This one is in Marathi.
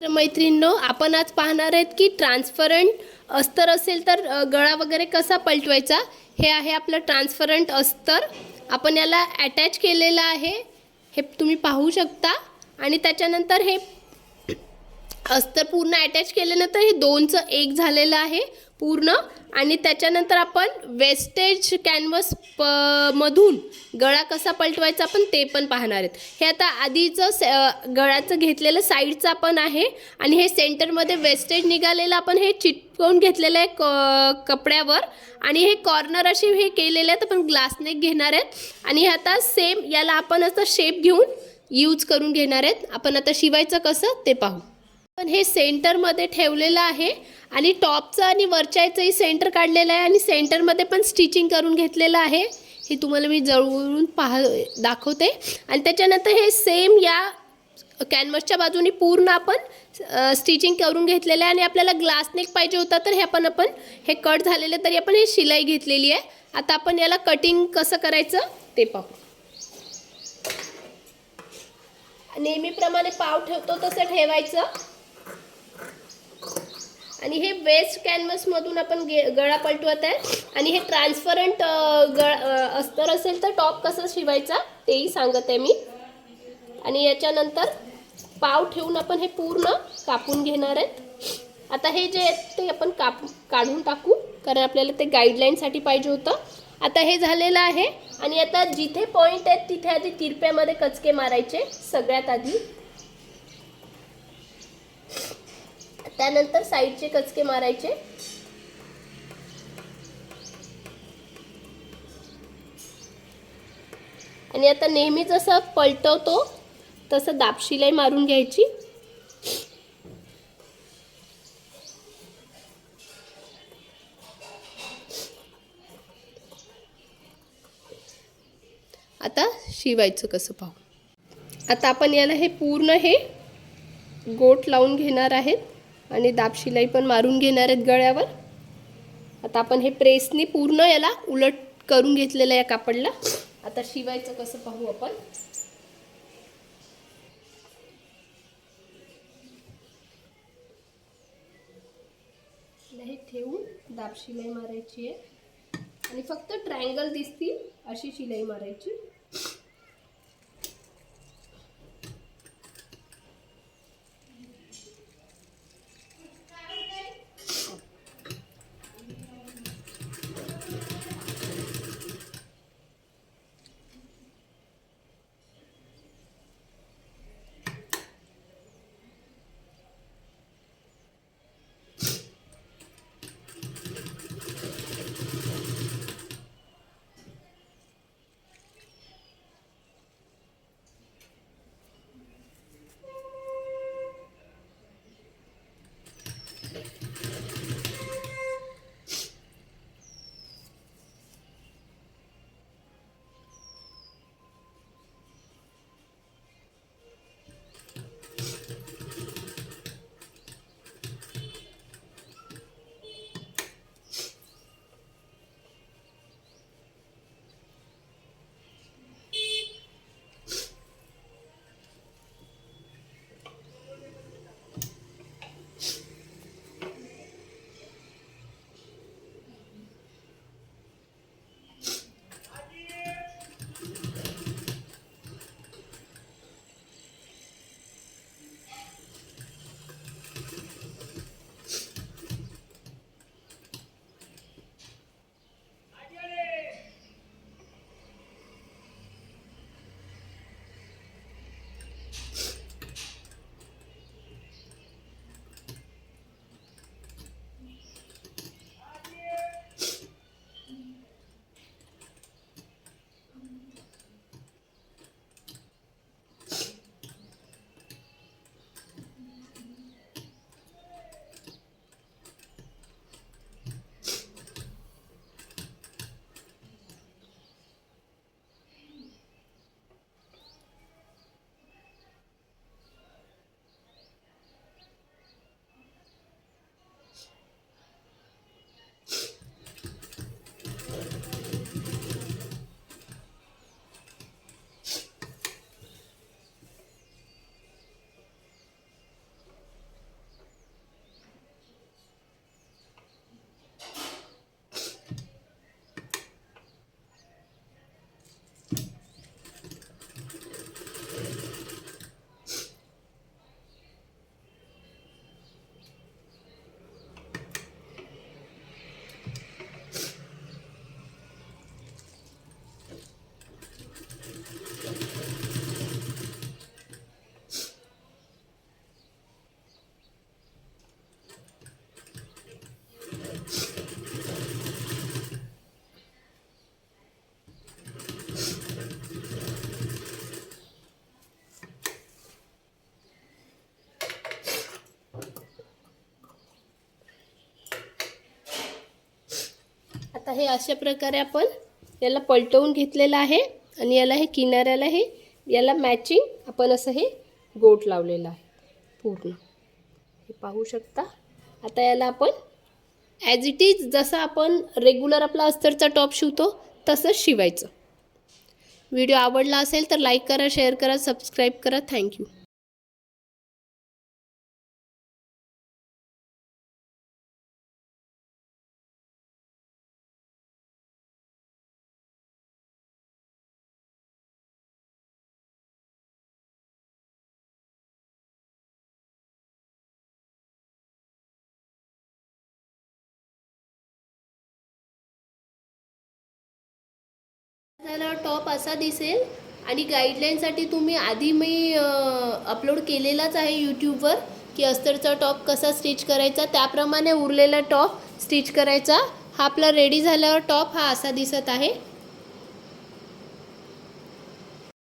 तर मैत्रिणींनो, आपण आज पाहणार आहेत की ट्रान्सपरंट अस्तर असेल तर गळा वगैरे कसा पलटवायचा। हे आहे आपलं ट्रान्सपरंट अस्तर। आपण याला अटॅच केलेलं आहे, हे तुम्ही पाहू शकता। आणि त्याच्यानंतर हे अस्तर पूर्ण अटॅच केल्यानंतर हे दोनचं एक झालेलं आहे पूर्ण। आणि त्याच्यानंतर आपण वेस्टेज कॅनव्हास मधून गळा कसा पलटवायचा आपण ते पण पाहणार आहेत। हे आता आधीचं गळाचं घेतलेलं साईडचा पण आहे आणि हे सेंटरमध्ये वेस्टेज निघालेलं आपण हे चिटकवून घेतलेलं आहे कपड्यावर। आणि हे कॉर्नर असे हे केलेले आहेत, आपण ग्लास नेक घेणार आहेत आणि आता सेम याला आपण असं शेप घेऊन यूज करून घेणार आहेत। आपण आता शिवायचं कसं ते पाहू। पण हे सेंटरमध्ये ठेवलेलं आहे आणि टॉपचं आणि वरच्याचंही सेंटर काढलेलं आहे आणि सेंटरमध्ये पण स्टिचिंग करून घेतलेलं आहे। हे तुम्हाला मी जवळून दाखवते। आणि त्याच्यानंतर हे सेम या कॅनव्हासच्या बाजूने पूर्ण आपण स्टिचिंग करून घेतलेलं आहे आणि आपल्याला ग्लास नेक पाहिजे होता तर हे आपण हे कट झालेले तरी आपण हे शिलाई घेतलेली आहे। आता आपण याला कटिंग कसं करायचं ते पाहू। नेहमीप्रमाणे पाव ठेवतो तसं ठेवायचं आणि हे वेस्ट कॅनव्हास मधून आपण गळा पलटवत आहे। आणि हे ट्रान्सपरंट अस्तर असेल तर टॉप कसं शिवायचा तेही सांगत आहे मी। आणि याच्यानंतर पाव ठेवून आपण हे पूर्ण कापून घेणार आहेत। आता हे जे आहे ते आपण काढून टाकू, कारण आपल्याला ते गाईडलाईनसाठी पाहिजे होतं। आता हे झालेलं आहे आणि आता जिथे पॉइंट आहेत तिथे आधी तिरप्यामध्ये कचके मारायचे सगळ्यात आधी, त्यानंतर साईडचे कचके मारायचे। आणि आता नेहमी जसं पलटवतो तसं दाबशिलाई मारून घ्यायची। आता शिवायचं कसं पाहू। आता आपण याला हे पूर्ण हे गोट लावून घेणार आहेत आणि दाबशिलाई पण मारून घेणार आहेत गळ्यावर। आता आपण हे प्रेसनी पूर्ण याला उलट करून घेतलेलं या कापडला। आता शिवायचं कसं पाहू आपण। हे ठेवून दाबशिलाई मारायची आहे आणि फक्त ट्रायंगल दिसतील अशी शिलाई मारायची। आता हे अशा प्रकारे आपण याला पलटवून घेतलेलं आहे आणि याला हे किनाऱ्याला हे याला मॅचिंग आपण असं हे गोट लावलेलं आहे पूर्ण, हे पाहू शकता. आता याला आपण ॲज इट इज जसं आपण रेग्युलर आपला अस्तरचा टॉप शिवतो तसंच शिवायचं. व्हिडिओ आवडला असेल तर लाईक करा, शेअर करा, सबस्क्राईब करा. थँक्यू. झाल्यावर टॉप असा दिसेल आणि गाईडलाईनसाठी तुम्ही आधी मी अपलोड केलेलाच आहे यूट्यूबवर की अस्तरचा टॉप कसा स्टिच करायचा, त्याप्रमाणे उरलेला टॉप स्टिच करायचा. हा आपला रेडी झाल्यावर टॉप हा असा दिसत आहे.